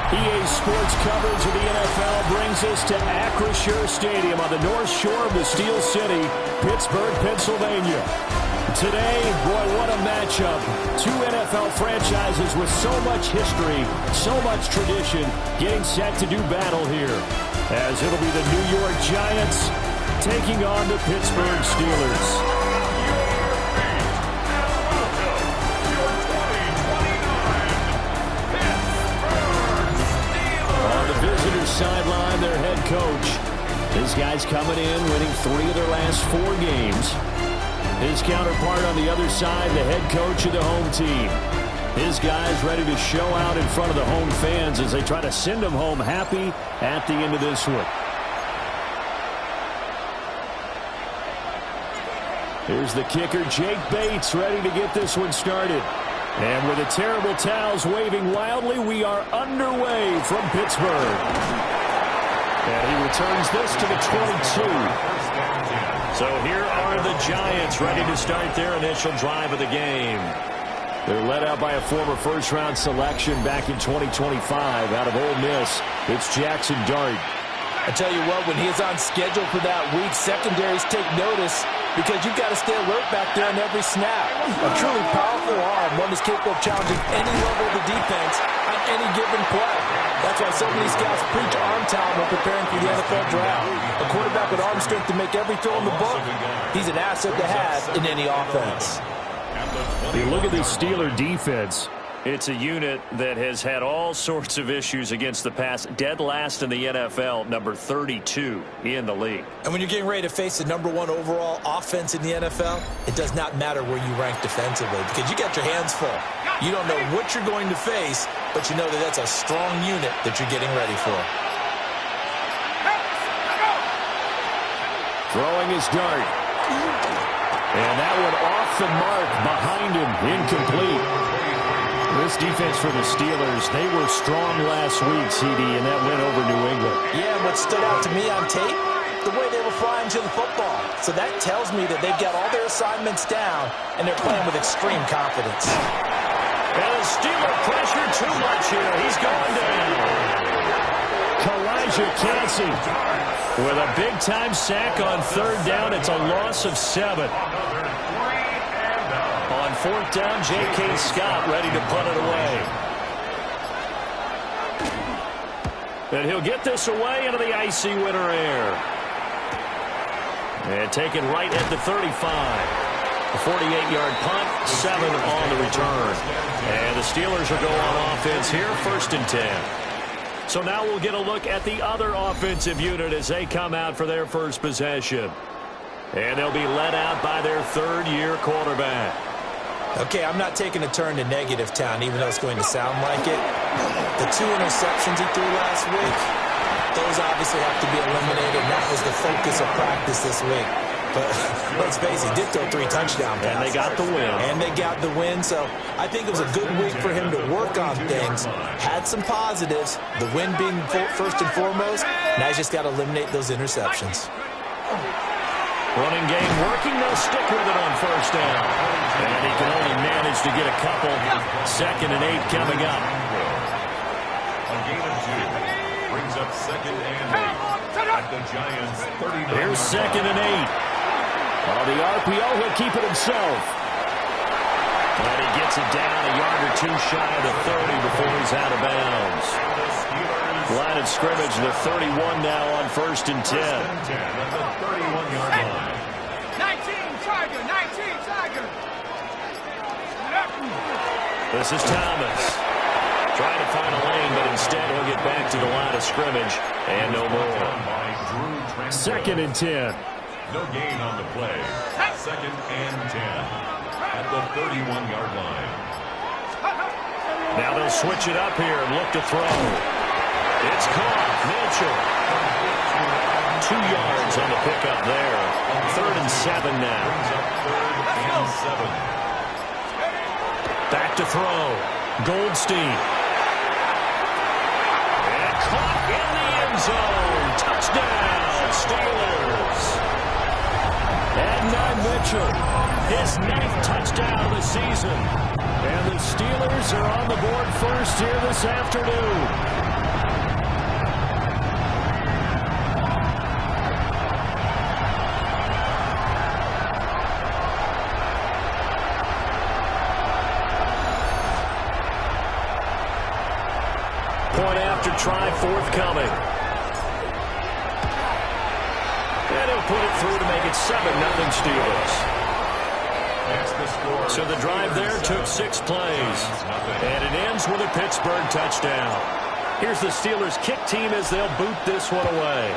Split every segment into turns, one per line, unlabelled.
EA Sports coverage of the NFL brings us to Acrisure Stadium on the north shore of the Steel City, Pittsburgh, Pennsylvania. Today, boy, what a matchup. Two NFL franchises with so much history, so much tradition, getting set to do battle here. As it'll be the New York Giants taking on the Pittsburgh Steelers. Sideline, their head coach. This guy's coming in, winning 3 of their last 4 games. His counterpart on the other side, the head coach of the home team. His guys ready to show out in front of the home fans as they try to send them home happy at the end of this one. Here's the kicker, Jake Bates, ready to get this one started. And with the terrible towels waving wildly, we are underway from Pittsburgh. And he returns this to the 22. So here are the Giants ready to start their initial drive of the game. They're led out by a former first-round selection back in 2025 out of Ole Miss. It's Jackson Dart.
I tell you what, when he is on schedule for that week, secondaries take notice because you've got to stay alert back there on every snap. A truly powerful arm, one that's capable of challenging any level of the defense on any given play. That's why so many scouts preach arm talent when preparing for the NFL draft. A quarterback with arm strength to make every throw in the book, he's an asset to have in any offense.
You look at this Steeler defense. It's a unit that has had all sorts of issues against the pass. Dead last in the NFL, number 32 in the league.
And when you're getting ready to face the #1 overall offense in the NFL, it does not matter where you rank defensively because you got your hands full. You don't know what you're going to face, but you know that that's a strong unit that you're getting ready for.
Throwing his dart. And that one off the mark behind him, incomplete. This defense for the Steelers, they were strong last week, CD, and that went over New England.
Yeah, what stood out to me on tape, the way they were flying to the football. So that tells me that they've got all their assignments down, and they're playing with extreme confidence.
And the Steeler pressure too much here. He's going down. Kalijah Kancey with a big-time sack on 3rd down. It's a loss of 7. On 4th down, J.K. Scott ready to punt it away. And he'll get this away into the icy winter air. And taken right at the 35. A 48-yard punt, 7 on the return. And the Steelers are going on offense here, 1st and 10. So now we'll get a look at the other offensive unit as they come out for their first possession. And they'll be led out by their 3rd-year quarterback.
Okay, I'm not taking a turn to negative town, even though it's going to sound like it. The 2 interceptions he threw last week, those obviously have to be eliminated. That was the focus of practice this week. But let's face it, he did throw 3 touchdown passes.
And they got the win.
And they got the win, so I think it was a good week for him to work on things. Had some positives, the win being first and foremost. Now he's just got to eliminate those interceptions.
Running game working, they'll stick with it on 1st down. And he can only manage to get a couple. 2nd and 8 coming up.
A gain of 2 brings up 2nd and 8 at the Giants' 39.
Here's 2nd and 8. On the RPO, he'll keep it himself. And he gets it down a yard or 2 shy of the 30 before he's out of bounds. Line of scrimmage, the 31 now on 1st and 10.
At the 31-yard line.
19 Tiger.
This is Thomas. Trying to find a lane, but instead he'll get back to the line of scrimmage and no more. 2nd and 10.
No gain on the play. 2nd and 10 at the 31-yard line.
Now they'll switch it up here and look to throw. It's caught. Mitchell. 2 yards on the pickup there. 3rd and 7 now. Back to throw. Goldstein. And caught in the end zone. Touchdown, Steelers. Adnan Mitchell, his 9th touchdown of the season. And the Steelers are on the board first here this afternoon. Point after try forthcoming. And he'll put it through to make it 7-0 Steelers. So the drive there took 6 plays. And it ends with a Pittsburgh touchdown. Here's the Steelers kick team as they'll boot this one away.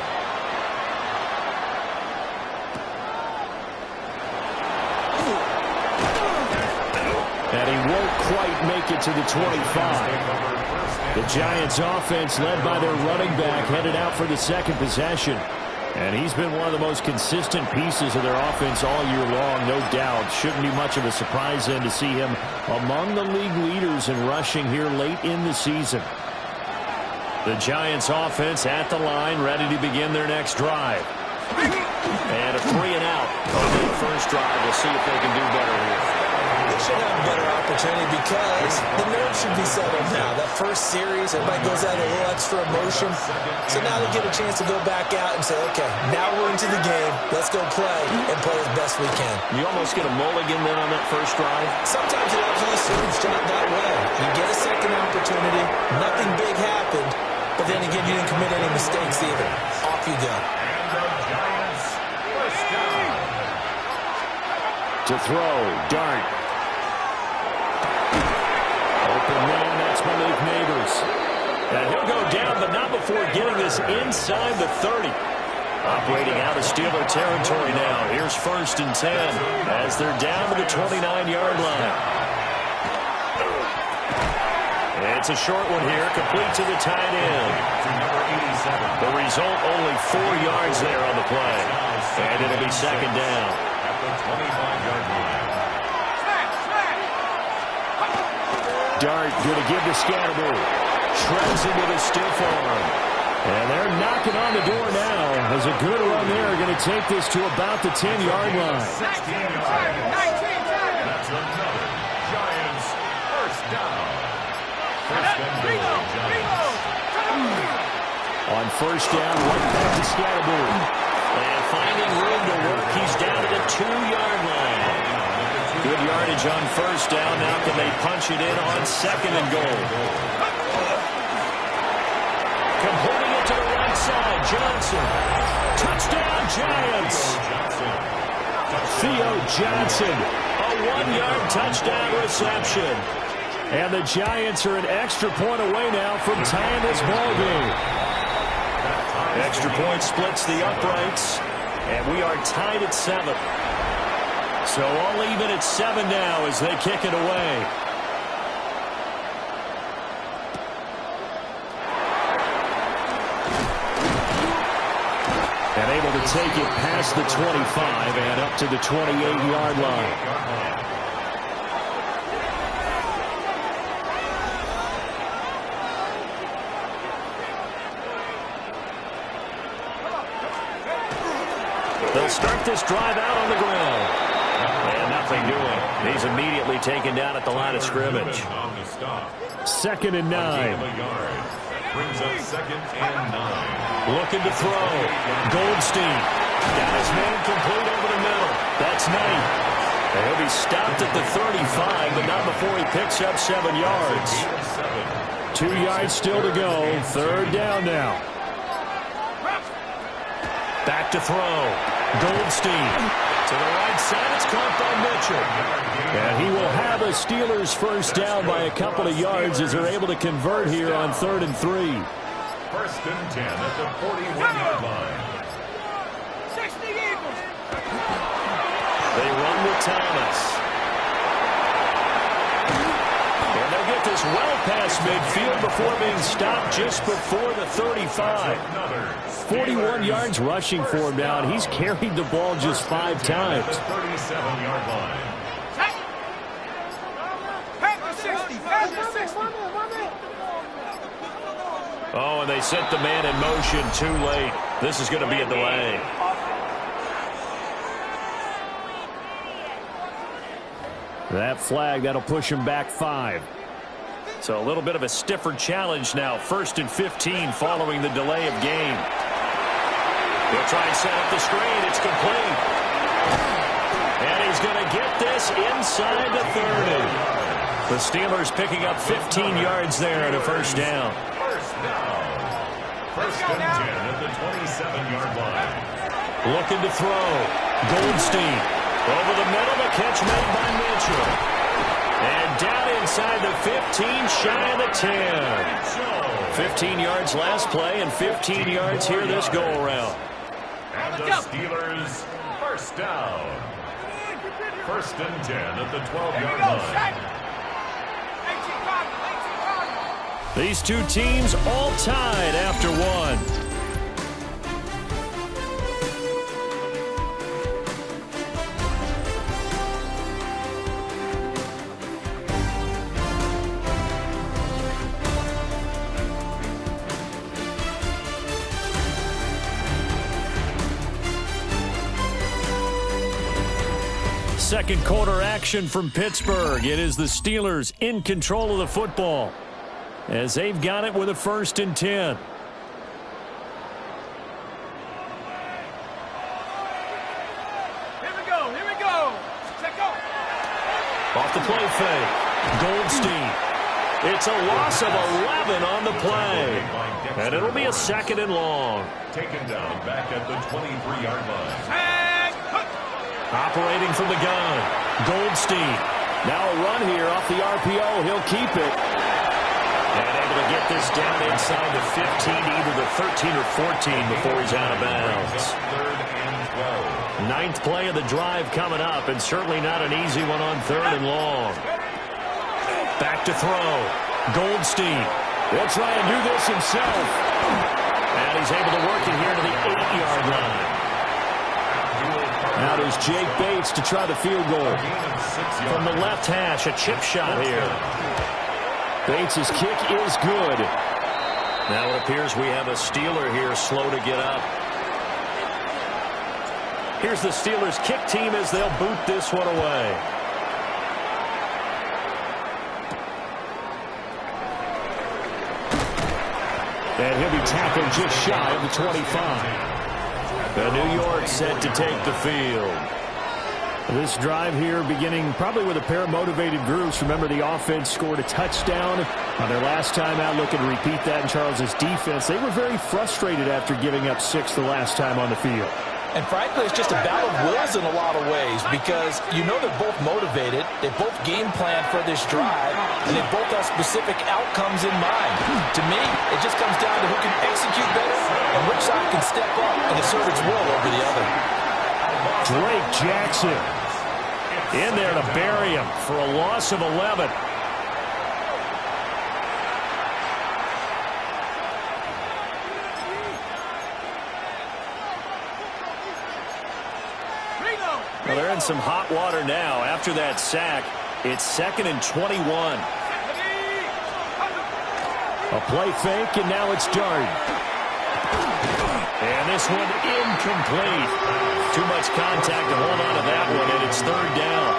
And he won't quite make it to the 25. The Giants offense led by their running back headed out for the second possession. And he's been one of the most consistent pieces of their offense all year long, no doubt. Shouldn't be much of a surprise then to see him among the league leaders in rushing here late in the season. The Giants offense at the line, ready to begin their next drive. And a 3-and-out on the first drive. We'll see if they can do better here.
They should have a better opportunity because the nerves should be settled now. That first series, everybody goes out a little extra emotion. So now they get a chance to go back out and say, okay, now we're into the game. Let's go play and play as best we can.
You almost get a mulligan then on that first drive?
Sometimes it absolutely serves job that way. You get a second opportunity. Nothing big happened. But then again, you didn't commit any mistakes either. Off you go.
To throw, Dart. Open man, that's Malik Neighbors. And he'll go down, but not before getting this inside the 30. Operating out of Steeler territory now. Here's 1st and 10 as they're down to the 29-yard line. It's a short one here, complete to the tight end. The result, only 4 yards there on the play. And it'll be second down.
At the 25-yard line.
Dart going to give to Scatterbury. Shreds into the stiff arm. And they're knocking on the door now as a good run there going to take this to about the 10-yard line.
16 yards. That's another Giants first down. First and goal, Giants.
On first down, right back to Scatterbury. And finding room to work, he's down to the 2-yard line. Good yardage on first down. Now can they punch it in on second and goal? Completing it to the right side. Johnson. Touchdown, Giants. Theo Johnson. A 1-yard touchdown reception. And the Giants are an extra point away now from tying this ball game. Extra point splits the uprights. And we are tied at 7. So all even at 7 now as they kick it away. And able to take it past the 25 and up to the 28-yard line. They'll start this drive out on the ground. And nothing doing. He's immediately taken down at the line of scrimmage. 2nd and 9.
Brings up 2nd and 9.
Looking to throw. Goldstein. Got his man complete over the middle. That's Knight. And he'll be stopped at the 35, but not before he picks up 7 yards. 2 yards still to go. 3rd down now. Back to throw. Goldstein. To the right side, it's caught by Mitchell. And he will have a Steelers first down by a couple of yards as they're able to convert here on 3rd and 3.
1st and 10 at the 41-yard line.
60 Eagles.
They run with Thomas. And they'll get this well past midfield before being stopped just before the 35. 41 yards rushing for him now, and he's carried the ball just 5 times.
37-yard line.
Oh, and they set the man in motion too late. This is going to be a delay. That flag, that'll push him back 5. So a little bit of a stiffer challenge now. 1st and 15 following the delay of game. He'll try and set up the screen. It's complete. And he's going to get this inside the 30. The Steelers picking up 15 yards there at a first down.
First and 10 at the 27-yard line.
Looking to throw. Goldstein. Over the middle, the catch made by Mitchell. And down inside the 15, shy of the 10. 15 yards last play and 15 yards here this go-around.
And the Steelers first down. First and 10 at the 12-yard line.
These two teams all tied after one. Second quarter action from Pittsburgh. It is the Steelers in control of the football, as they've got it with a 1st and 10.
Here we go. Check out.
Off the play fake. Goldstein. It's a loss of 11 on the play. And it'll be a 2nd and long.
Taken down back at the 23-yard line.
Operating from the gun. Goldstein. Now a run here off the RPO. He'll keep it. And able to get this down inside the 15, either the 13 or 14 before he's out of bounds.
3rd and 12.
9th play of the drive coming up, and certainly not an easy one on 3rd and long. Back to throw. Goldstein. He'll try and do this himself. And he's able to work it here to the 8-yard line. Now there's Jake Bates to try the field goal. From the left hash, a chip shot here. Bates' kick is good. Now it appears we have a Steeler here slow to get up. Here's the Steelers kick team as they'll boot this one away. And he'll be tackled just shy of the 25. The New York set to take the field. This drive here beginning probably with a pair of motivated groups. Remember, the offense scored a touchdown on their last time out, looking to repeat that in Charles's defense. They were very frustrated after giving up 6 the last time on the field.
And frankly, it's just a battle of wills in a lot of ways, because you know they're both motivated, they both game plan for this drive, and they both have specific outcomes in mind. To me, it just comes down to who can execute better and which side can step up and assert its will over the other.
Drake Jackson in there to bury him for a loss of 11. Well, they're in some hot water now. After that sack, it's 2nd and 21. A play fake, and now it's Darden. And this one incomplete. Too much contact to hold on to that one, and it's 3rd down.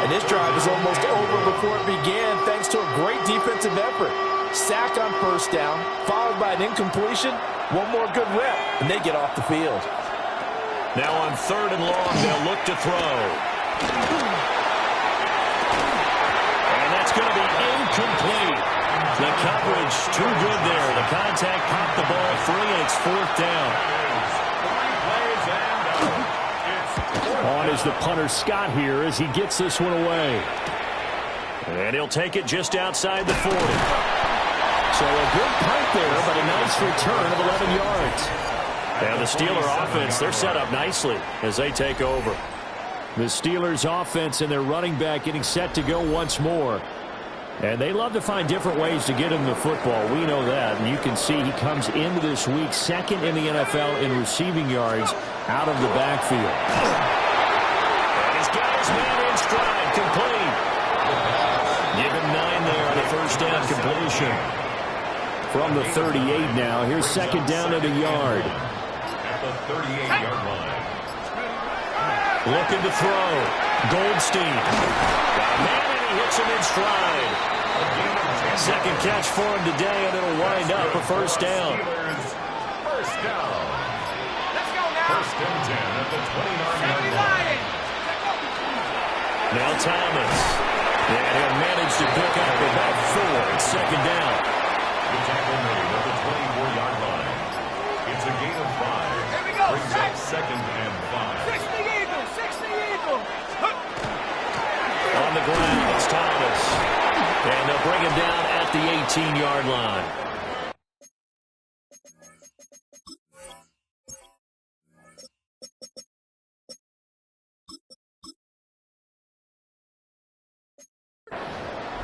And this drive is almost over before it began, thanks to a great defensive effort. Sack on 1st down, followed by an incompletion. One more good rep, and they get off the field.
Now on 3rd and long, they'll look to throw. And that's going to be incomplete. The coverage too good there. The contact popped the ball free, and it's 4th down. On is the punter Scott here as he gets this one away. And he'll take it just outside the 40. So a good punt there, but a nice return of 11 yards. And the Steeler offense, they're set up nicely as they take over. The Steelers offense and their running back getting set to go once more. And they love to find different ways to get him the football. We know that. And you can see he comes into this week 2nd in the NFL in receiving yards out of the backfield. And he's got his man in stride, complete. Give him 9 there on the 1st down completion. From the 38 now. Here's 2nd down at a yard.
At the 38-yard line.
Looking to throw. Goldstein. And he hits him in stride. 2nd catch for him today, and it'll wind up a 1st down.
First down.
Let's go now.
1st and 10 at the 29-yard line.
Now Thomas. And he'll manage to pick up about 4 at 2nd down.
The tackle made at the 24-yard line. It's a gain of 5.
Here we go.
Brings up 2nd and 5.
60 Eagles. 60 Eagles.
On the ground, it's Thomas. And they'll bring him down at the 18-yard line.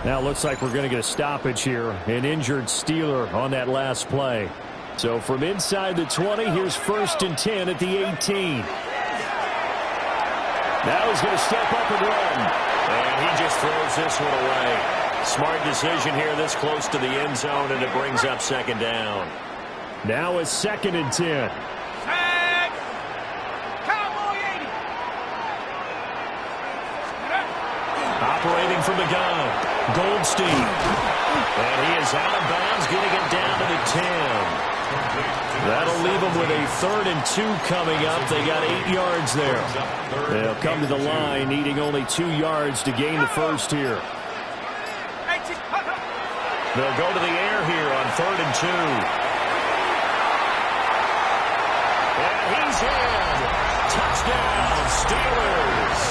Now it looks like we're going to get a stoppage here. An injured Steeler on that last play. So from inside the 20, here's 1st and 10 at the 18. Now he's going to step up and run. And he just throws this one away. Smart decision here this close to the end zone, and it brings up 2nd down. Now it's 2nd and 10.
Tag. Cowboy 80.
Operating from the gun, Goldstein. And he is out of bounds, getting it down to the 10. That'll leave them with a 3rd and 2 coming up. They got 8 yards there. They'll come to the line, needing only 2 yards to gain the first here. They'll go to the air here on 3rd and 2. And he's in. Touchdown, Steelers.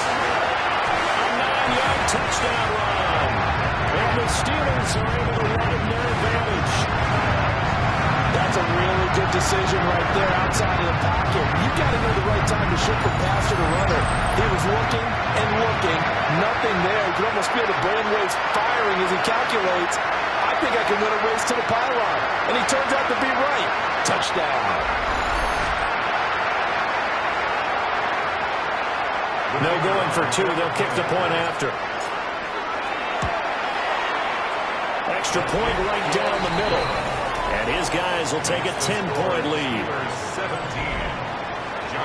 A 9-yard touchdown run. And the Steelers are able to run in their advantage.
That's a really good decision right there outside of the pocket. You've got to know the right time to shift the pass to the runner. He was looking and looking. Nothing there. You can almost feel the brainwaves firing as he calculates. I think I can win a race to the pylon. And he turns out to be right. Touchdown.
No going for 2. They'll kick the point after. Extra point right down the middle. And his guys will take a 10-point lead.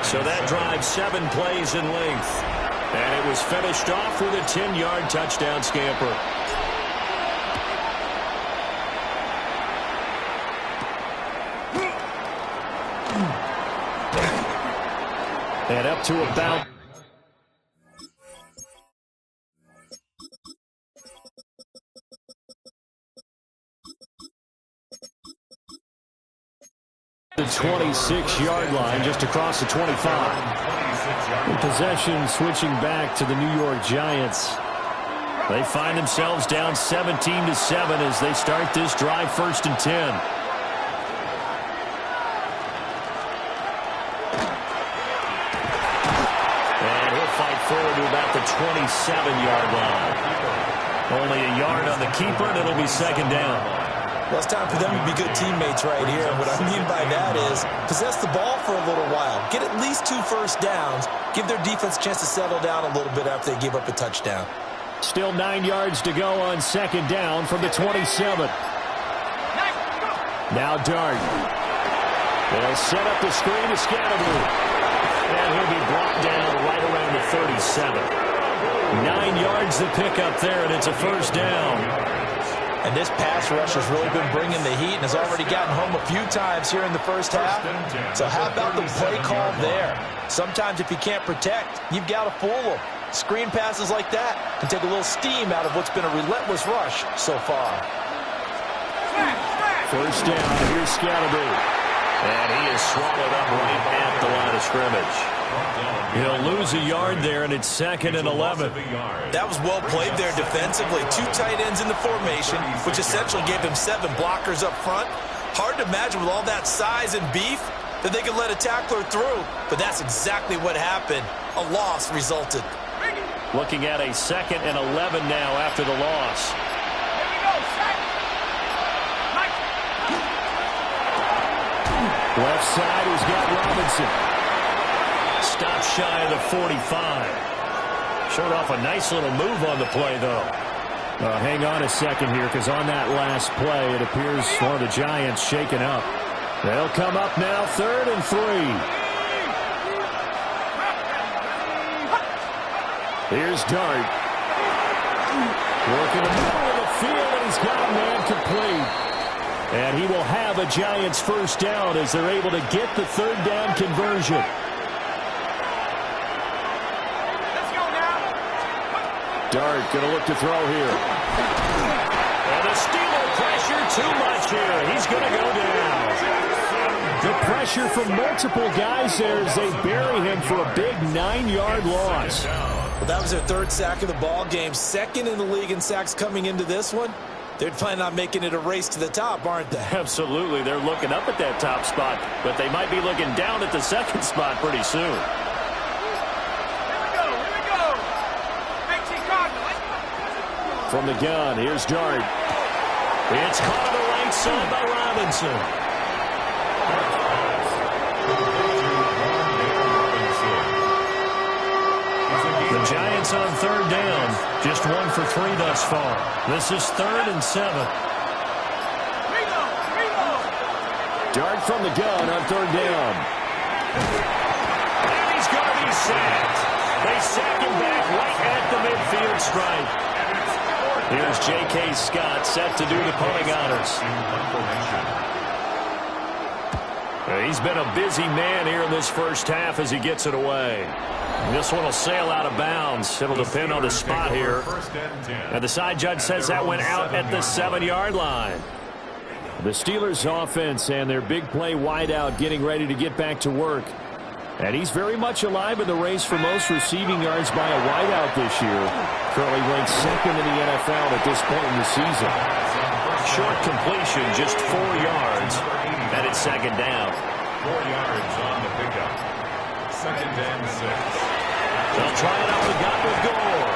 So that drive 7 plays in length. And it was finished off with a 10-yard touchdown scamper. And up to about... the 26-yard line, just across the 25. Possession switching back to the New York Giants. They find themselves down 17-7 as they start this drive, 1st and 10. And he'll fight forward to about the 27-yard line. Only a yard on the keeper, and it'll be 2nd down.
Well, it's time for them to be good teammates right here. And what I mean by that is possess the ball for a little while. Get at least 2 first downs. Give their defense a chance to settle down a little bit after they give up a touchdown.
Still 9 yards to go on 2nd down from the 27. Now Dart. They'll set up the screen to Scatterblue. And he'll be brought down right around the 37. 9 yards to pick up there, and it's a 1st down.
And this pass rush has really been bringing the heat and has already gotten home a few times here in the first half. So how about the play call there? Sometimes if you can't protect, you've got to fool them. Screen passes like that can take a little steam out of what's been a relentless rush so far.
1st down, here's Scatterblue. And he is swallowed up right at the line of scrimmage. He'll lose a yard there, and it's 2nd and 11.
That was well played there defensively. 2 tight ends in the formation, which essentially gave him 7 blockers up front. Hard to imagine with all that size and beef that they could let a tackler through, but that's exactly what happened. A loss resulted.
Looking at a 2nd and 11 now after the loss. Left side, he's got Robinson. Stop shy of the 45. Showed off a nice little move on the play, though. Hang on a second here, because on that last play, it appears one of the Giants shaken up. They'll come up now, 3rd and 3. Here's Dart. Working the middle of the field, and he's got a man complete. And he will have a Giants 1st down as they're able to get the 3rd down conversion.
Let's go now.
Dart going to look to throw here. And the Steeler pressure too much here. He's going to go down. The pressure from multiple guys there as they bury him for a big 9-yard loss.
Well, that was their third sack of the ball game. Second in the league in sacks coming into this one. They're planning on making it a race to the top, aren't they?
Absolutely. They're looking up at that top spot, but they might be looking down at the second spot pretty soon. From the gun, here's Dart. It's caught on the right side by Robinson. The Giants on third down. Just 1 for 3 thus far. This is 3rd and 7. Dart from the gun on third down. And he's going to be sacked. They sack him back right at the midfield stripe. Here's J.K. Scott set to do the punting honors. He's been a busy man here in this first half as he gets it away. This one will sail out of bounds. It'll depend on the spot here. And the side judge says that went out at the 7-yard line. The Steelers offense and their big play wideout getting ready to get back to work. And he's very much alive in the race for most receiving yards by a wideout this year. Currently ranked 2nd in the NFL at this point in the season. Short completion, just 4 yards. And it's 2nd down.
4 yards on the pickup. 2nd and 6.
They'll try it out the gut with Gore.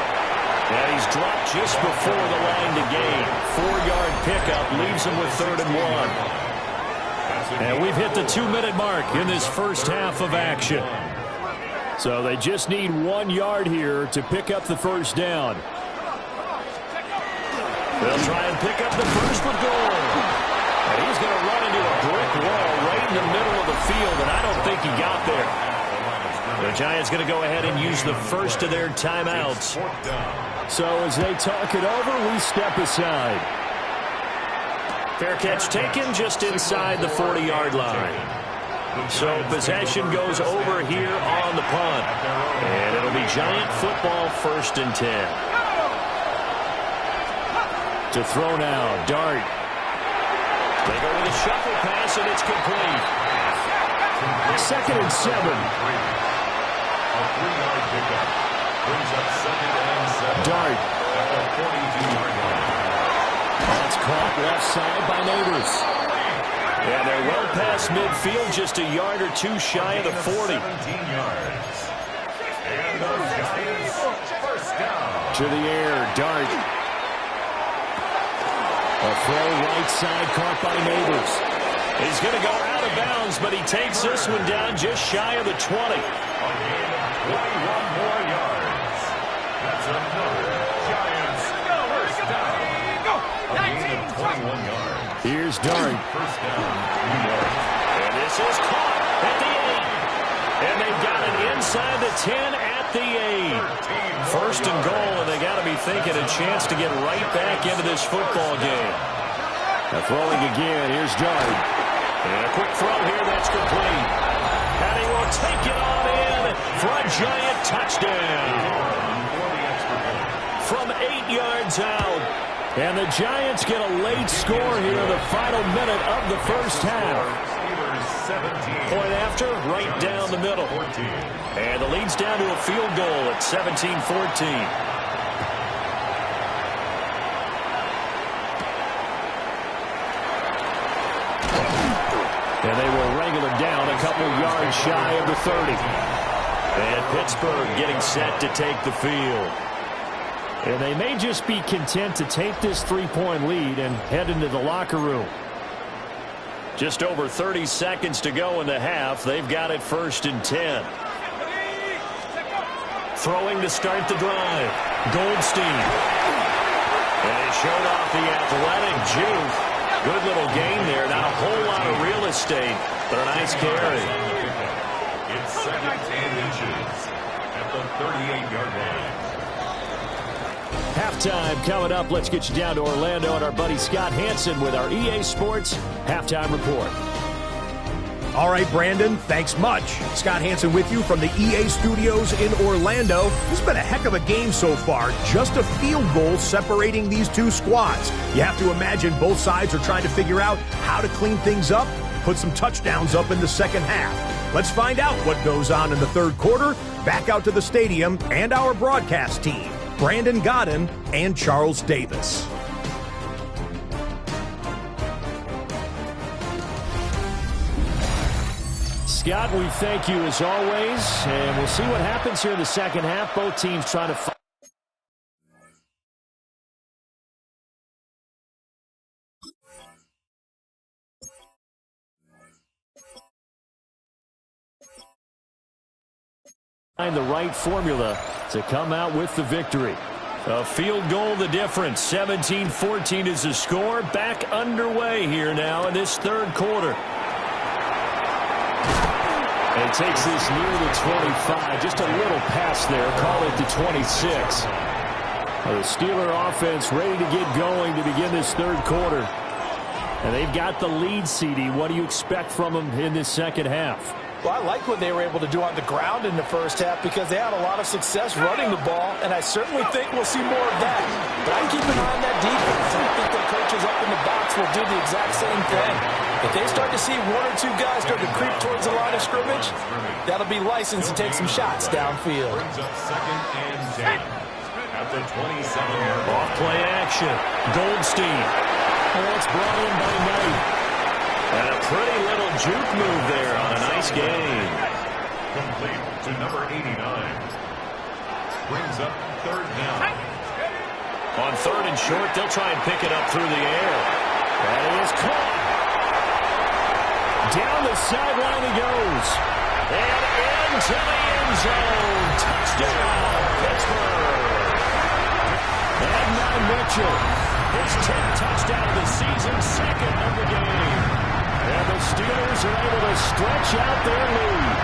And he's dropped just before the line to gain. 4-yard pickup leaves him with 3rd and 1. And we've hit the 2-minute mark in this first half of action. So they just need 1 yard here to pick up the first down. They'll try and pick up the first with Gore. And he's going to run into a brick wall right in the middle of the field, and I don't think he got there. The Giants going to go ahead and use the first of their timeouts. So as they talk it over, we step aside. Fair catch taken just inside the 40-yard line. So possession goes over here on the punt. And it'll be Giant football, 1st and 10. To throw now, Dart. They go with a shuffle pass, and it's complete. 2nd and 7.
A 3-yard pickup brings up 2nd and 7.
Dart.
At the 42-yard line.
That's caught left side by Neighbors. And they're well past midfield, just a yard or 2 shy of the 40.
17 yards. And the Giants first down.
To the air, Dart. A throw right side caught by Neighbors. He's going to go out of bounds, but he takes this one down just shy of the 20.
A gain of 21 more yards. That's another Giants first down. A gain of 21 yards.
Here's Dart.
First down, New York.
And this is caught at the 8. And they've got it inside the 10 at the 8. 1st and goal, and they got to be thinking a chance to get right back into this football game. Now throwing again, here's Dart. And a quick throw here, that's complete. And he will take it on in for a Giant touchdown. From 8 yards out. And the Giants get a late score here in the final minute of the first half. Point after, right down the middle. And the lead's down to a field goal at 17-14. And they will wrangle it down a couple yards shy of the 30. And Pittsburgh getting set to take the field. And they may just be content to take this 3-point lead and head into the locker room. Just over 30 seconds to go in the half. They've got it 1st and 10. Throwing to start the drive. Goldstein. And he showed off the athletic juke. Good little gain there. Not a whole lot of real estate, but a nice carry.
It's 2nd and inches at the 38-yard line.
Halftime coming up. Let's get you down to Orlando and our buddy Scott Hansen with our EA Sports Halftime Report.
All right, Brandon, thanks much. Scott Hansen with you from the EA Studios in Orlando. This has been a heck of a game so far. Just a field goal separating these two squads. You have to imagine both sides are trying to figure out how to clean things up, put some touchdowns up in the second half. Let's find out what goes on in the third quarter. Back out to the stadium and our broadcast team, Brandon Godden and Charles Davis.
Scott, we thank you as always, and we'll see what happens here in the second half. Both teams trying to find the right formula to come out with the victory. A field goal the difference. 17-14 is the score. Back underway here now in this third quarter. And it takes this near the 25. Just a little pass there. Call it the 26. The Steeler offense ready to get going to begin this third quarter. And they've got the lead, CD. What do you expect from them in this second half?
Well, I like what they were able to do on the ground in the first half because they had a lot of success running the ball, and I certainly think we'll see more of that. But I keep an eye on that defense, and I think their coaches up in the box will do the exact same thing. If they start to see one or two guys start to creep towards the line of scrimmage, that'll be licensed to take some shots downfield.
Brings up 2nd and 10 at the 27-yard line.
Off play action. Goldstein. Oh, it's brought in by Knight. And a pretty little juke move there on a nice game.
Complete to number 89. Brings up 3rd down.
On 3rd and short, they'll try and pick it up through the air. That is caught. Down the sideline he goes. And into the end zone. Touchdown, Pittsburgh. And now Mitchell. His 10th touchdown of the season, 2nd of the game. And the Steelers are able to stretch out their lead.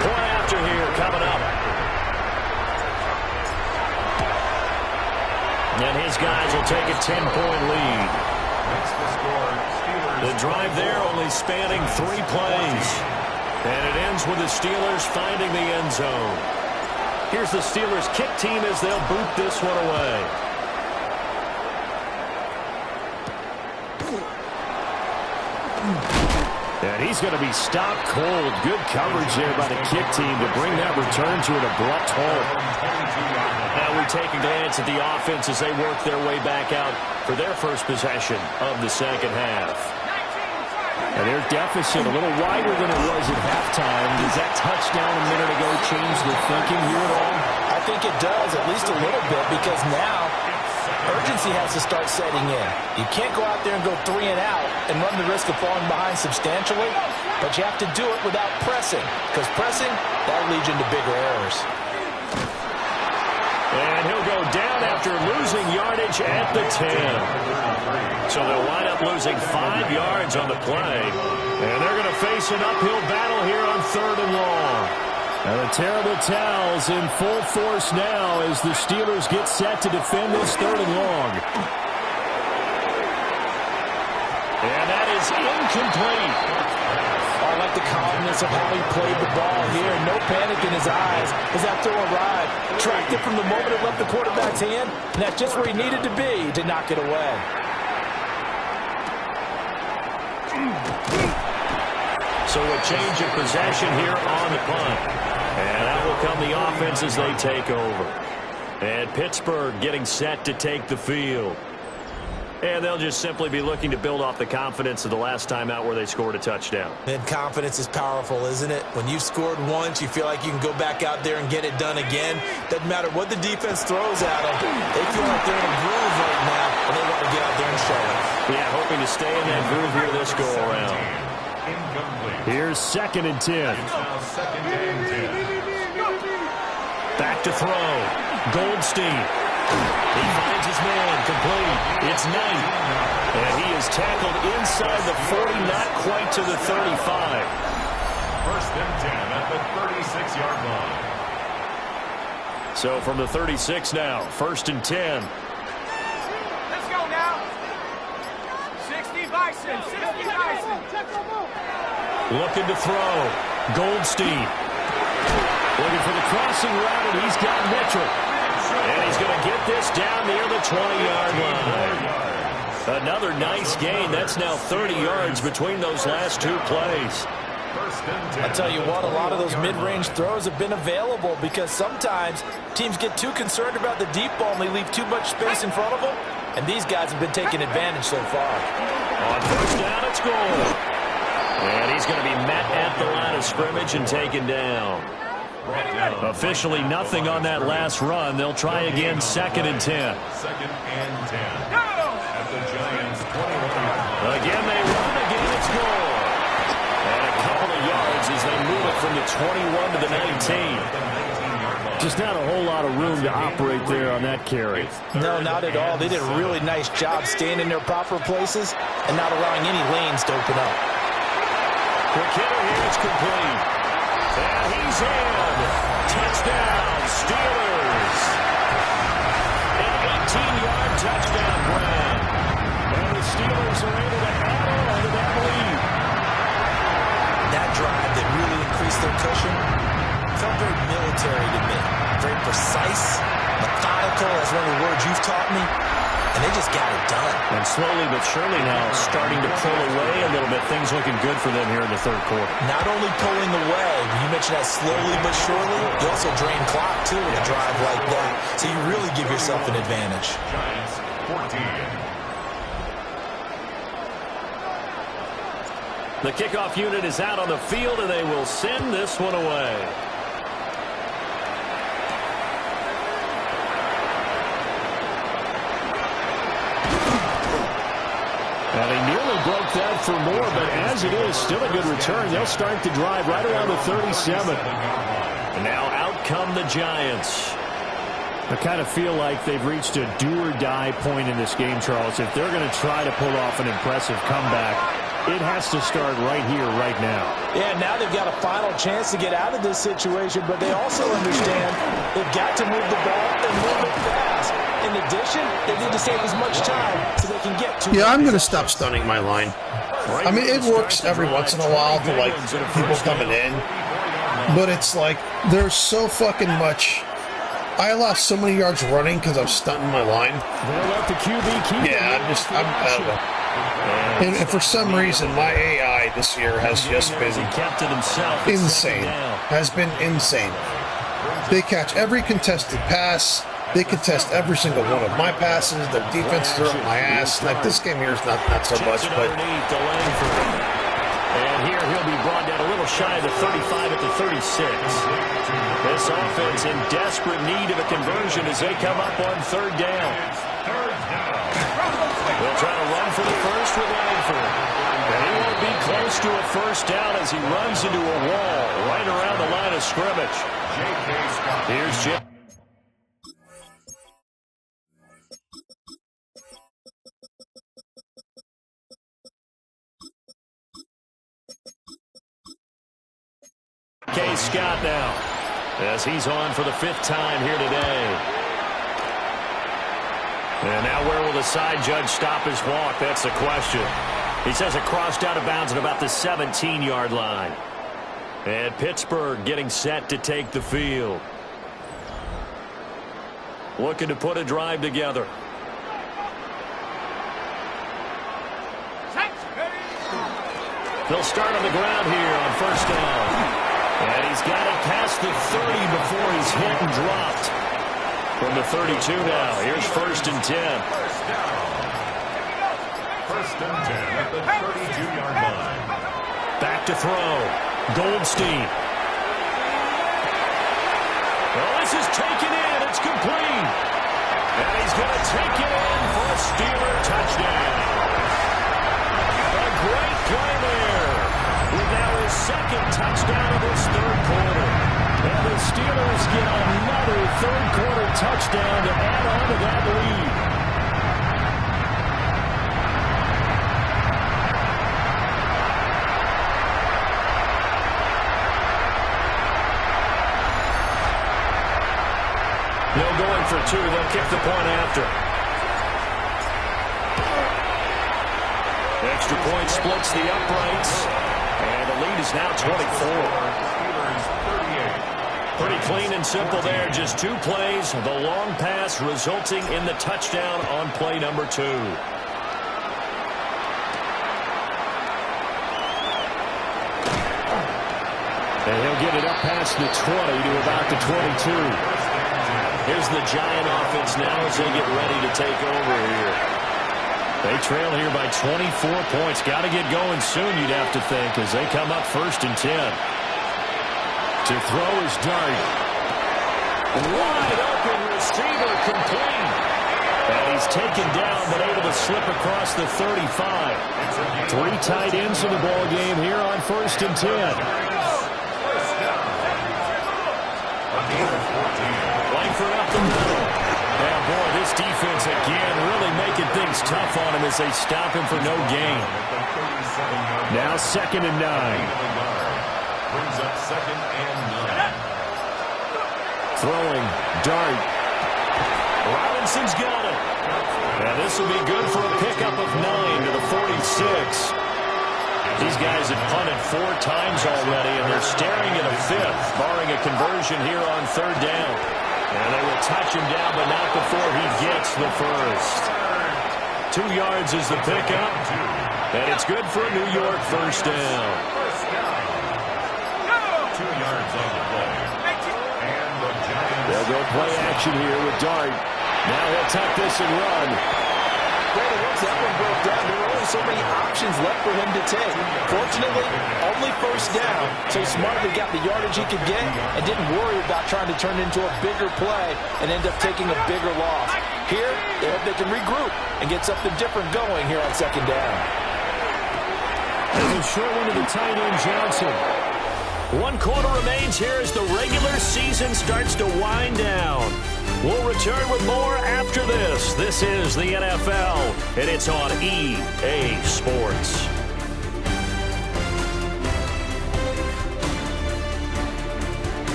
Play after here coming up. And his guys will take a 10-point lead.
Makes the score. Steelers.
The drive there only spanning 3 plays. And it ends with the Steelers finding the end zone. Here's the Steelers kick team as they'll boot this one away. And he's going to be stopped cold. Good coverage there by the kick team to bring that return to an abrupt halt. Now we take a glance at the offense as they work their way back out for their first possession of the second half. And their deficit a little wider than it was at halftime. Does that touchdown a minute ago change the thinking here at all?
I think it does, at least a little bit, because now urgency has to start setting in. You can't go out there and go 3 and out and run the risk of falling behind substantially, but you have to do it without pressing, because pressing, that leads you into bigger errors.
And he'll go down after losing yardage at the 10. So they'll wind up losing 5 yards on the play. And they're going to face an uphill battle here on 3rd and long. And the terrible towels in full force now as the Steelers get set to defend this 3rd and long. And that is incomplete.
I like the calmness of how he played the ball here. No panic in his eyes as that throw arrived. Tracked it from the moment it left the quarterback's hand, and that's just where he needed to be to knock it away.
So a change of possession here on the punt. And that will come the offense as they take over. And Pittsburgh getting set to take the field. And they'll just simply be looking to build off the confidence of the last time out where they scored a touchdown.
And confidence is powerful, isn't it? When you've scored once, you feel like you can go back out there and get it done again. Doesn't matter what the defense throws at them. They feel like they're in a groove right now, and they want to get out there and show it.
Yeah, hoping to stay in that groove here this go-around. Here's 2nd and 10.
Now 2nd and 10.
Back to throw. Goldstein. He finds his man, complete. It's Knight. And he is tackled inside the 40, not quite to the 35.
1st and 10 at the 36-yard line.
So from the 36 now, 1st and 10.
Let's go now. 60 Bison, 60 Bison.
Looking to throw. Goldstein. Looking for the crossing route, and he's got Mitchell. And he's going to get this down near the 20-yard line. Another nice gain. That's now 30 yards between those last two plays.
I'll tell you what, a lot of those mid-range throws have been available because sometimes teams get too concerned about the deep ball and they leave too much space in front of them, and these guys have been taking advantage so far.
On 1st down, it's goal. And he's going to be met at the line of scrimmage and taken down. Officially nothing on that last run. They'll try again, 2nd and 10.
2nd and 10. At the Giants' 21-yard line.
Again, they run. Again, it's goal. And a couple of yards as they move it from the 21 to the 19. Just not a whole lot of room to operate there on that carry.
No, not at all. They did a really nice job staying in their proper places and not allowing any lanes to open up.
Quick hitter here, it's complete. And he's in. Touchdown, Steelers. An 18-yard touchdown grab. And the Steelers are able to add on to that lead.
That drive that really increased their cushion felt very military to me. Very precise, methodical, as one of the words you've taught me. And they just got it done.
And slowly but surely now starting to pull away a little bit. Things looking good for them here in the 3rd quarter.
Not only pulling away, you mentioned that slowly but surely, you also drain clock too with a drive like that. So you really give yourself an advantage.
Giants 14.
The kickoff unit is out on the field, and they will send this one away. And they nearly broke that for more, but as it is, still a good return. They'll start the drive right around the 37. And now out come the Giants. I kind of feel like they've reached a do-or-die point in this game, Charles. If they're going to try to pull off an impressive comeback, it has to start right here, right now.
Yeah, now they've got a final chance to get out of this situation, but they also understand they've got to move the ball and move it fast. In addition, they need to save as much time so they can get to.
Yeah, I'm going to stop stunning my line. I mean, it works every once in a while for, like, people coming in. But it's like, there's so fucking much. I lost so many yards running because I'm stunting my line.
They'll let the QB keep
Yeah, I don't know. And for some reason, my AI this year has just been insane. Has been insane. They catch every contested pass. They contest every single one of my passes. Their defenses are up my ass. Like, this game here is not so much, but...
And here he'll be brought down a little shy of the 35 at the 36. This offense in desperate need of a conversion as they come up on 3rd down. They'll try to run for the first with Langford. And he won't be close to a 1st down as he runs into a wall right around the line of scrimmage. Here's Jim. Scott now as he's on for the 5th time here today. And now where will the side judge stop his walk? That's the question. He says it crossed out of bounds at about the 17-yard line. And Pittsburgh getting set to take the field. Looking to put a drive together. They'll start on the ground here on 1st down. And he's got it past the 30 before he's hit and dropped. From the 32 now, here's 1st and 10.
1st and 10 at the 32-yard line.
Back to throw. Goldstein. Well, this is taken in. It's complete. And he's going to take it in for a Steeler touchdown. A great play there. With now his 2nd touchdown of this 3rd quarter. And the Steelers get another 3rd quarter touchdown to add on to that lead. No going for two. They'll kick the point after. Extra point splits the uprights. And the lead is now 24. Pretty clean and simple there. Just 2 plays. The long pass resulting in the touchdown on play number 2. And he'll get it up past the 20 to about the 22. Here's the Giant offense now as they get ready to take over here. They trail here by 24 points. Got to get going soon, you'd have to think, as they come up 1st and 10. To throw is Dart. Wide open receiver complete. And he's taken down but able to slip across the 35. 3 tight ends in the ball game here on 1st and 10. Langford up the middle. And boy, this defense again really making things tough on him as they stop him for no gain. Now 2nd and 9.
Brings up 2nd and 9.
Throwing, Dart. Robinson's got it. And this will be good for a pickup of 9 to the 46. These guys have punted 4 times already, and they're staring at a 5th, barring a conversion here on 3rd down. And they will touch him down, but not before he gets the first. 2 yards is the pickup, and it's good for a New York 1st down.
2 yards on the play. And the Giants.
They'll go play action here with Dart. Now he'll tuck this and run.
Brady, once that one broke down, there were only so many options left for him to take. Fortunately, only 1st down, so he smartly got the yardage he could get and didn't worry about trying to turn it into a bigger play and end up taking a bigger loss. Here, they hope they can regroup and get something different going here on 2nd down.
There's a short one to the tight end, Johnson. 1 quarter remains here as the regular season starts to wind down. We'll return with more after this. This is the NFL, and it's on EA Sports.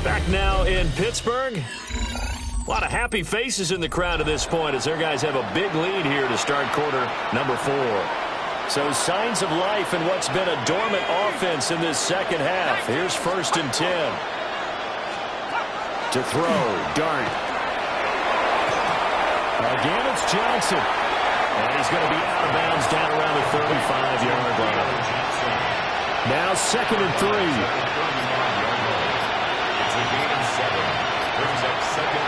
Back now in Pittsburgh. A lot of happy faces in the crowd at this point as their guys have a big lead here to start quarter number 4. So signs of life in what's been a dormant offense in this second half. Here's 1st and 10. To throw, Dart. Again, it's Johnson. And he's going to be out of bounds down around the 35-yard line. Now 2nd and 3.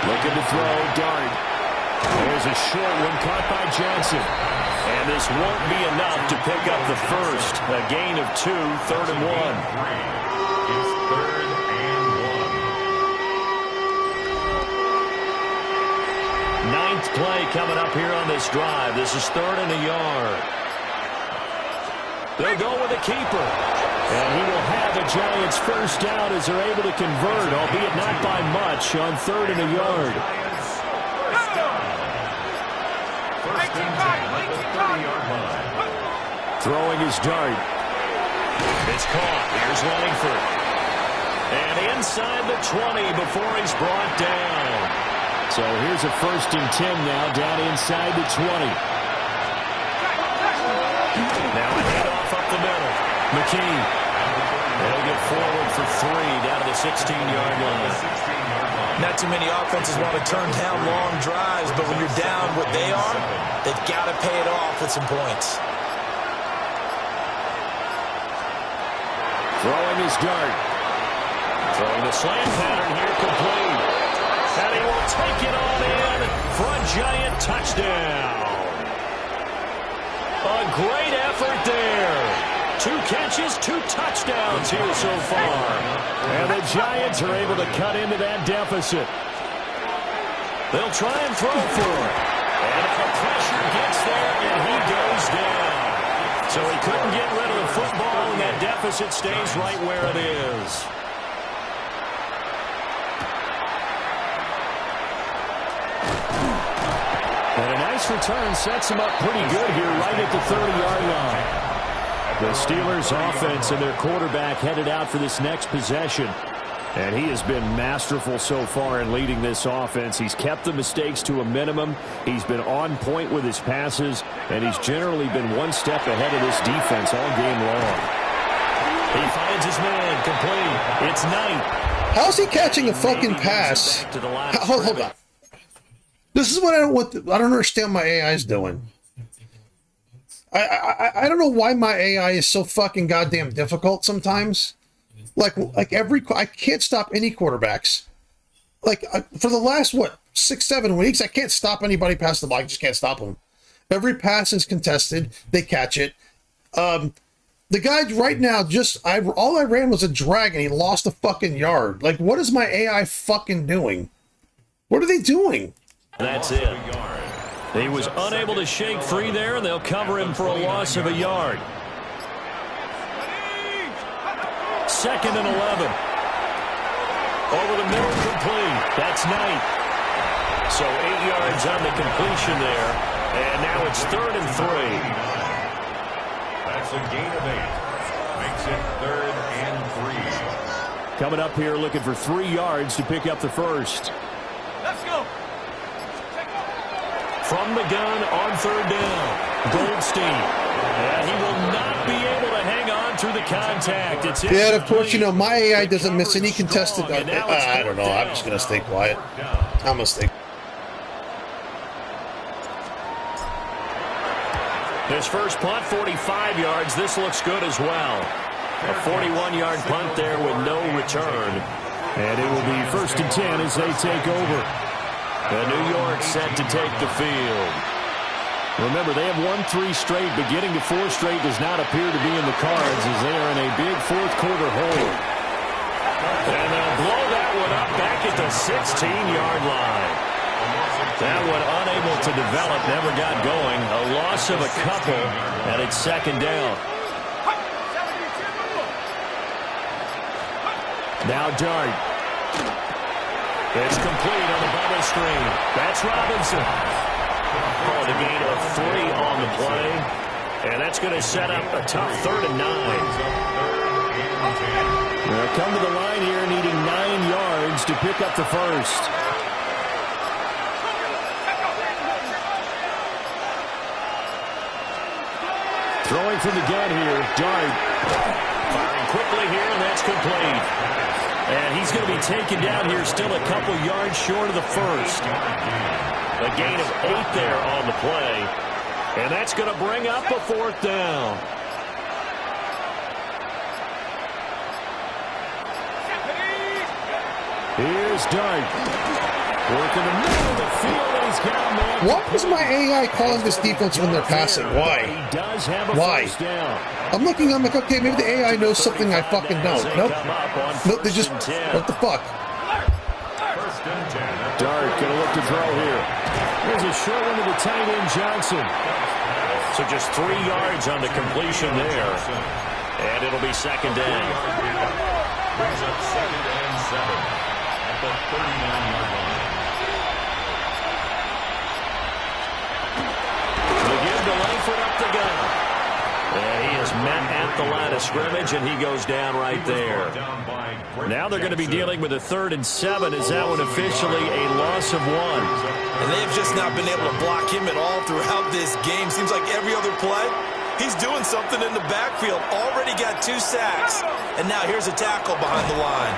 Looking to throw, Dart. There's a short one caught by Johnson. And this won't be enough to pick up the first. A gain of 2, 3rd and 1.
It's 3rd and 1.
9th play coming up here on this drive. This is 3rd and a yard. They'll go with a keeper. And he will have the Giants first down as they're able to convert, albeit not by much, on 3rd and a yard.
First and 10 at the 30-yard line.
Throwing his Dart. It's caught. Here's Langford. And inside the 20 before he's brought down. So here's a 1st and 10 now down inside the 20. Now a handoff up the middle. McKee. They'll get forward for 3 down to the 16-yard line.
Not too many offenses want to turn down long drives, but when you're down what they are, they've got to pay it off with some points.
Throwing his Dart. Throwing the slant pattern here complete. And he will take it on in for a Giant touchdown. A great effort there. 2 catches, 2 touchdowns here so far. And the Giants are able to cut into that deficit. They'll try and throw for it. And the pressure gets there, and he goes down. So he couldn't get rid of the football, and that deficit stays right where it is. And a nice return sets him up pretty good here right at the 30-yard line. The Steelers' offense and their quarterback headed out for this next possession. And he has been masterful so far in leading this offense. He's kept the mistakes to a minimum. He's been on point with his passes. And he's generally been one step ahead of this defense all game long. He finds his man complete. It's Knight.
How's he catching a fucking pass? Hold on. This is what I don't understand my AI is doing. I don't know why my AI is so fucking goddamn difficult sometimes. I can't stop any quarterbacks. For the last, 6-7 weeks, I can't stop anybody past the ball. I just can't stop them. Every pass is contested. They catch it. The guy right now all I ran was a drag and he lost a fucking yard. What is my AI fucking doing? What are they doing?
That's it. He was unable to shake free there, and they'll cover him for a loss of a yard. 2nd and 11. Over the middle, complete. That's Knight. So 8 yards on the completion there, and now it's 3rd and 3.
That's a gain of 8. Makes it 3rd and 3.
Coming up here looking for 3 yards to pick up the first.
Let's go.
From the gun on 3rd down, Goldstein. And he will not be able to hang on through the contact.
Yeah, of course, my AI doesn't miss any contested. I don't know. I'm just going to stay quiet. I'm going to stay.
His first punt, 45 yards. This looks good as well. A 41-yard punt there with no return. And it will be 1st and 10 as they take over. And New York set to take the field. Remember, they have won 3 straight, but getting to 4 straight does not appear to be in the cards as they are in a big 4th quarter hole. And they'll blow that one up back at the 16-yard line. That one unable to develop, never got going. A loss of a couple, and it's 2nd down. Now Dart. It's complete on the bubble screen. That's Robinson. Oh, the gain of 3 on the play. And that's going to set up a tough 3rd and 9. They'll come to the line here needing 9 yards to pick up the first. Throwing from the gun here, Dart. Firing quickly here, and that's complete. And he's going to be taken down here still a couple yards short of the first. A gain of 8 there on the play. And that's going to bring up a 4th down. Here's Dart. Working the middle of the field, and he's got a man.
Why is my AI calling this defense when they're passing? Why?
He does have a
Why?
first down.
I'm like, okay, maybe the AI knows something I fucking don't. Nope. Nope, they just, what the fuck?
Dart going to look to throw here. There's a short one to the tight end, Johnson. So just 3 yards on the completion there. And it'll be 2nd down.
Brings up 2nd and 7 at the 39-yard line.
They give the Langford up the gun. And he is met at the line of scrimmage, and he goes down right there. Now they're going to be dealing with a 3rd and 7. Is that one officially a loss of 1?
And they've just not been able to block him at all throughout this game. Seems like every other play, he's doing something in the backfield. Already got 2 sacks. And now here's a tackle behind the line.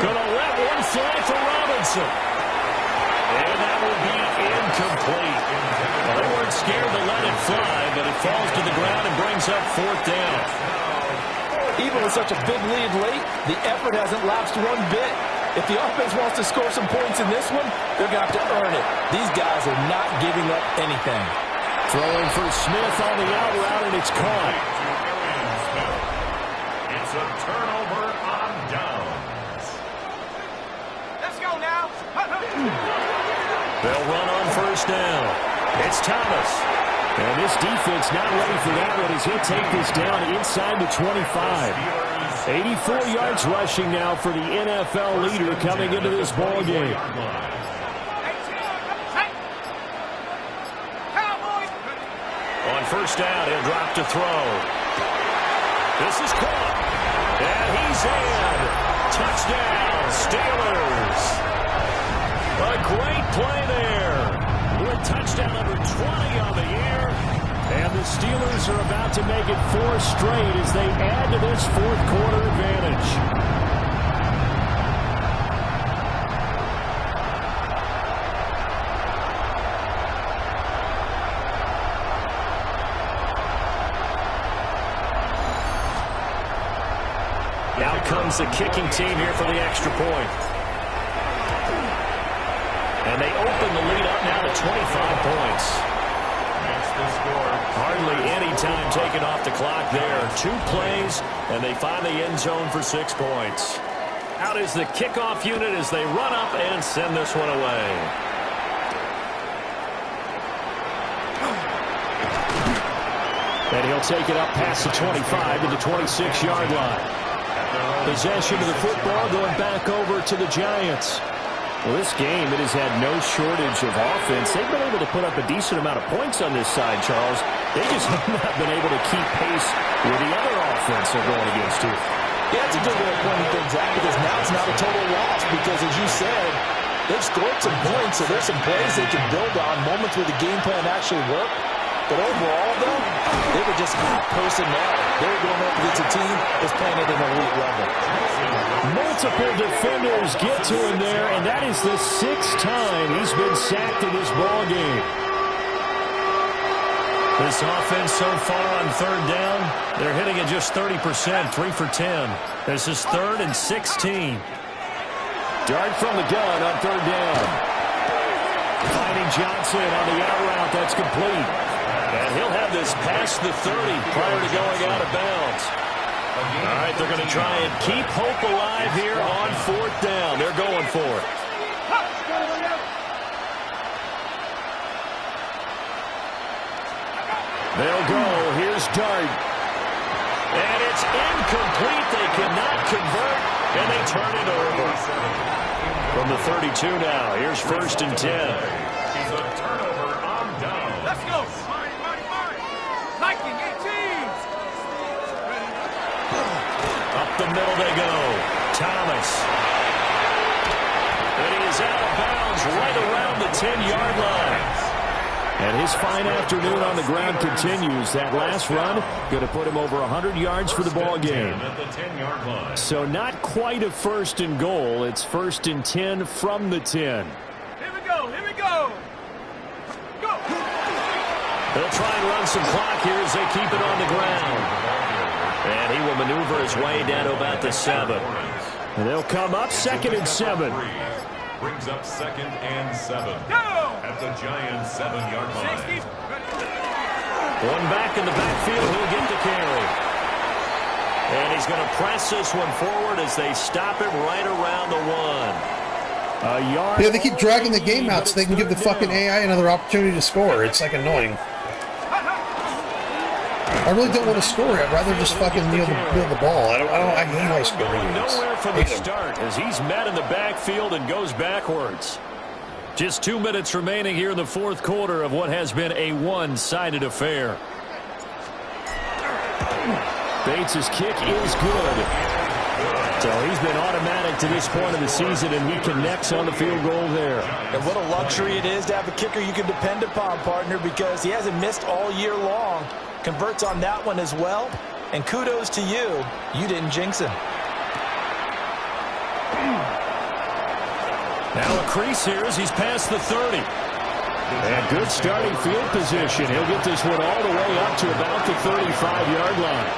Going to let one fly for Robinson. And that will be incomplete. Well, they weren't scared to let it fly, but it falls to the ground and brings up 4th down.
Even with such a big lead late, the effort hasn't lapsed one bit. If the offense wants to score some points in this one, they're going to have to earn it. These guys are not giving up anything.
Throwing for Smith on the out route, and it's caught.
It's a turnover on downs.
Let's go now.
They'll run on 1st down. It's Thomas. And this defense not ready for that one as he'll take this down inside the 25. 84 yards rushing now for the NFL leader coming into this ball game. first down. He'll drop to throw. This is caught. And he's in. Touchdown, Steelers. A great play there. With touchdown number 20 on the year. And the Steelers are about to make it 4 straight as they add to this fourth quarter advantage. Out comes the kicking team here for the extra point. And they open the lead up now to 25 points.
That's the score.
Hardly any time taken off the clock there. 2 plays, and they find the end zone for 6 points. Out is the kickoff unit as they run up and send this one away. And he'll take it up past the 25 to the 26-yard line. Possession of the football going back over to the Giants. Well, this game, it has had no shortage of offense. They've been able to put up a decent amount of points on this side, Charles. They just have not been able to keep pace with the other offense they're going against here.
Yeah, it's a good way of pointing things out because now it's not a total loss because, as you said, they've scored some points, so there's some plays they can build on, moments where the game plan actually worked. But overall, though, they were just not personnel. They were going up against a team that's playing at an elite level.
Multiple defenders get to him there, and that is the 6th time he's been sacked in this ball game. This offense so far on third down, they're hitting it just 30%, 3 for 10. This is 3rd and 16. Dart from the gun on third down. Finding Johnson on the out route, that's complete. And he'll have this past the 30 prior to going out of bounds. All right, they're going to try and keep hope alive here on 4th down. They're going for it. They'll go. Here's Dart. And it's incomplete. They cannot convert, and they turn it over. From the 32 now, here's 1st and 10.
He's a turnover on down.
Let's go. Viking 18.
Up the middle they go. Thomas. And he is out of bounds right around the 10-yard line. And his fine afternoon on the ground continues. That last run going to put him over 100 yards for the ball game.
At the 10-yard line.
So not quite a 1st and goal. It's 1st and 10 from the 10.
Here we go. Here we go. Go.
They'll try and run some clock here as they keep it on the ground. And he will maneuver his way down to about the 7. And they'll come up 2nd and 7.
Brings up 2nd and 7.
Go.
At the Giants' 7-yard line.
60.
One back in the backfield. He'll get the carry. And he's going to press this one forward as they stop him right around the 1. A yard.
Yeah, they keep dragging the game out so they can give the fucking AI another opportunity to score. It's like annoying. I really don't want to score. I'd rather just fucking kneel the ball. I hate high school games.
Nowhere from the start as he's met in the backfield and goes backwards. Just 2 minutes remaining here in the fourth quarter of what has been a one-sided affair. Bates' kick is good. So he's been automatic to this point of the season, and he connects on the field goal there.
And what a luxury it is to have a kicker you can depend upon, partner, because he hasn't missed all year long. Converts on that one as well. And kudos to you. You didn't jinx him.
Now a crease here as he's past the 30. And good starting field position. He'll get this one all the way up to about the 35-yard line.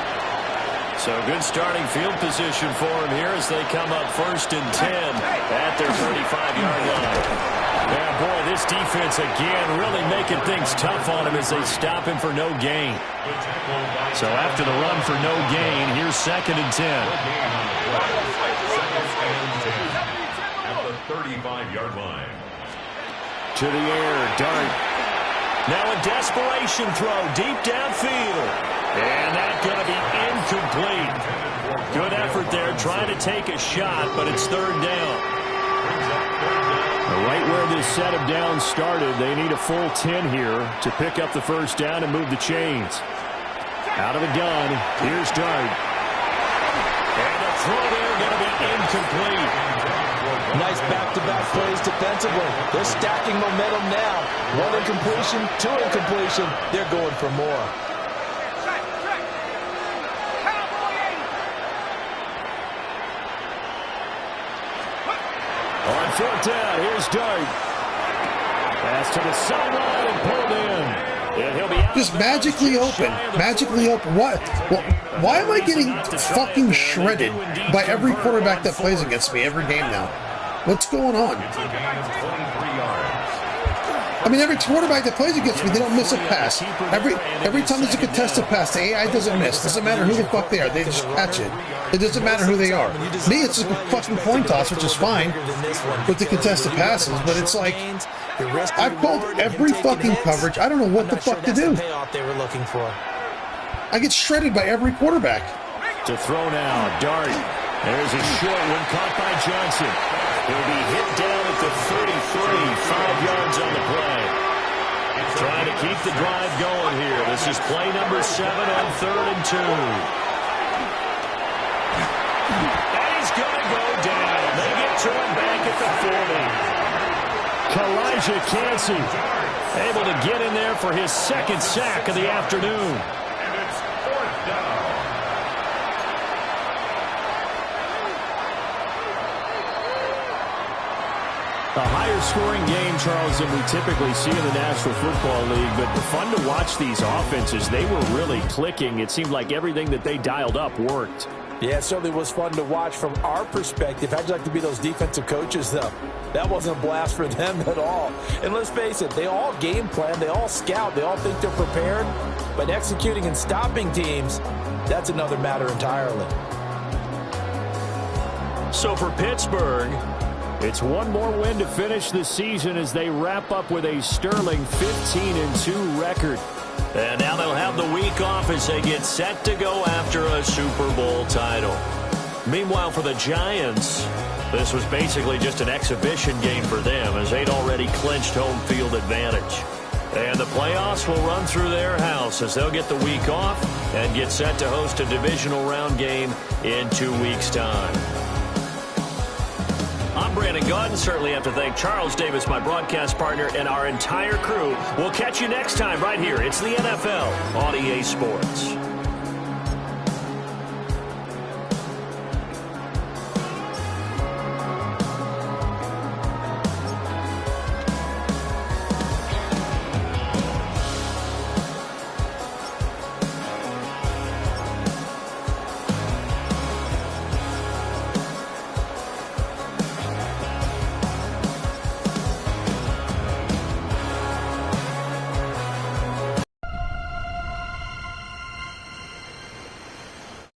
So good starting field position for him here as they come up 1st and 10 at their 35-yard line. Yeah, boy, this defense again really making things tough on him as they stop him for no gain. So after the run for no gain, here's 2nd and 10.
At the 35-yard line.
To the air, Dart. Now a desperation throw deep downfield. And that's going to be incomplete. Good effort there trying to take a shot, but it's 3rd down. A Right where this set of downs started, they need a full 10 here to pick up the first down and move the chains. Out of the gun, here's Dart. And the throw there going to be incomplete.
Nice back-to-back plays defensively. They're stacking momentum now. 1 incompletion, 2 incompletion. They're going for more.
On 4th down, here's Dart. Pass to the sideline and pulled in. And he'll be out.
Just magically open. Magically open. What? Why am I getting fucking shredded by every quarterback that plays against me every game now? What's going on? I mean, every quarterback that plays against me, they don't miss a pass. Every time there's a contested pass, the AI doesn't miss. Doesn't matter who the fuck they are. They just catch it. It doesn't matter who they are. Me, it's a fucking coin toss, which is fine with the contested passes, but it's like, I've called every fucking coverage. I don't know what the fuck to do. I get shredded by every quarterback.
To throw now, Dart. There's a short one caught by Johnson. He'll be hit down at the 33, 5 yards on the play. Trying to keep the drive going here. This is play number 7 on 3rd and 2. And he's going to go down. They get to him back at the 40. Kalijah Cansey able to get in there for his 2nd sack of the afternoon.
And it's 4th down.
A higher-scoring game, Charles, than we typically see in the National Football League, but fun to watch these offenses. They were really clicking. It seemed like everything that they dialed up worked.
Yeah, it certainly was fun to watch from our perspective. How'd you like to be those defensive coaches, though? That wasn't a blast for them at all. And let's face it, they all game plan, they all scout, they all think they're prepared, but executing and stopping teams, that's another matter entirely.
So for Pittsburgh, it's one more win to finish the season as they wrap up with a sterling 15-2 record. And now they'll have the week off as they get set to go after a Super Bowl title. Meanwhile, for the Giants, this was basically just an exhibition game for them as they'd already clinched home field advantage. And the playoffs will run through their house as they'll get the week off and get set to host a divisional round game in 2 weeks' time. I'm Brandon Gaudin. Certainly have to thank Charles Davis, my broadcast partner, and our entire crew. We'll catch you next time right here. It's the NFL on EA Sports.